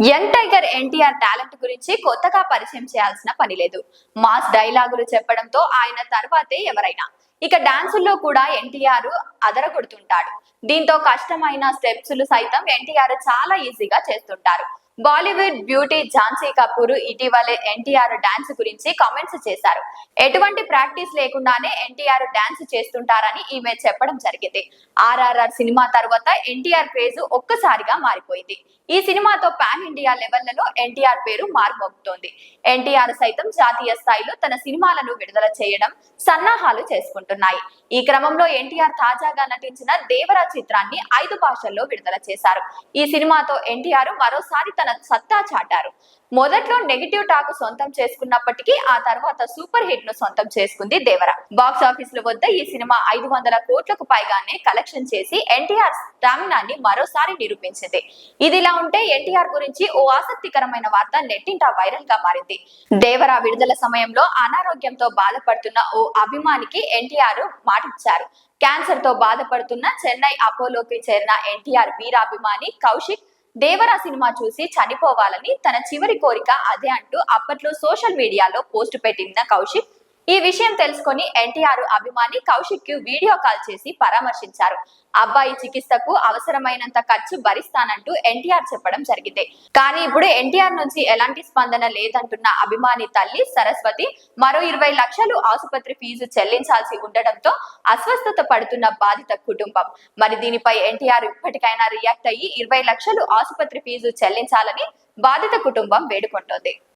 Young tiger NTR talent గురించి కొత్తగా పరిచయం చేయాల్సిన పని లేదు. మాస్ డైలాగులు చెప్పడంతో ఆయన తర్వాతే ఎవరైనా. ఇక డాన్సుల్లో కూడా ఎన్టీఆర్ అదరగొడుతుంటాడు. దీంతో కష్టమైన స్టెప్స్లు సైతం ఎన్టీఆర్ చాలా ఈజీగా చేస్తుంటారు. బాలీవుడ్ బ్యూటీ ఝాన్సీ కపూర్ ఇటీవలే ఎన్టీఆర్ డాన్స్ గురించి కామెంట్స్ చేశారు. ఎటువంటి ప్రాక్టీస్ లేకుండానే ఎన్టీఆర్ డాన్స్ చేస్తుంటారని ఈమె చెప్పడం జరిగింది. ఆర్ఆర్ఆర్ సినిమా తర్వాత ఎన్టీఆర్ క్రేజ్ ఒక్కసారిగా మారిపోయింది. ఈ సినిమాతో పాన్ ఇండియా లెవెల్లలో ఎన్టీఆర్ పేరు మారుమోగుతోంది. ఎన్టీఆర్ సైతం జాతీయ స్థాయిలో తన సినిమాలను విడుదల చేయడం సన్నాహాలు చేసుకుంటున్నాయి. ఈ క్రమంలో ఎన్టీఆర్ తాజాగా నటించిన దేవరా చిత్రాన్ని 5 భాషల్లో విడుదల చేశారు. ఈ సినిమాతో ఎన్టీఆర్ మరోసారి తన సత్తా చాటారు. మొదట్లో నెగిటివ్ టాక్ సొంతం చేసుకున్నప్పటికీ ఆ తర్వాత సూపర్ హిట్ ను సొంతం చేసుకుంది దేవర. బాక్స్ ఆఫీసుల వద్ద ఈ సినిమా 500 కోట్లకు పైగానే కలెక్షన్ చేసి ఎన్టీఆర్ స్టామినాని మరోసారి నిరూపించింది. ఇదిలా ఉంటే ఎన్టీఆర్ గురించి ఓ ఆసక్తికరమైన వార్త నెట్టింట వైరల్ గా మారింది. దేవర విడుదల సమయంలో అనారోగ్యంతో బాధపడుతున్న ఓ అభిమానికి ఎన్టీఆర్ మాటిచ్చారు. క్యాన్సర్ తో బాధపడుతున్న చెన్నై అపోలోకి చేరిన ఎన్టీఆర్ వీరాభిమాని కౌశిక్ దేవరా సినిమా చూసి చనిపోవాలని తన చివరి కోరిక అదే అంటూ అప్పట్లో సోషల్ మీడియాలో పోస్ట్ పెట్టిన కౌశిక్ ఈ విషయం తెలుసుకొని ఎన్టీఆర్ అభిమాని కౌశిక్ కు వీడియో కాల్ చేసి పరామర్శించారు. అబ్బాయి చికిత్సకు అవసరమైనంత ఖర్చు భరిస్తానంటూ ఎన్టీఆర్ చెప్పడం జరిగింది. కానీ ఇప్పుడు ఎన్టీఆర్ నుంచి ఎలాంటి స్పందన లేదంటున్న అభిమాని తల్లి సరస్వతి మరో 20 లక్షలు ఆసుపత్రి ఫీజు చెల్లించాల్సి ఉండడంతో అస్వస్థత పడుతున్న బాధిత కుటుంబం. మరి దీనిపై ఎన్టీఆర్ ఇప్పటికైనా రియాక్ట్ అయ్యి 20 లక్షలు ఆసుపత్రి ఫీజు చెల్లించాలని బాధిత కుటుంబం వేడుకుంటోంది.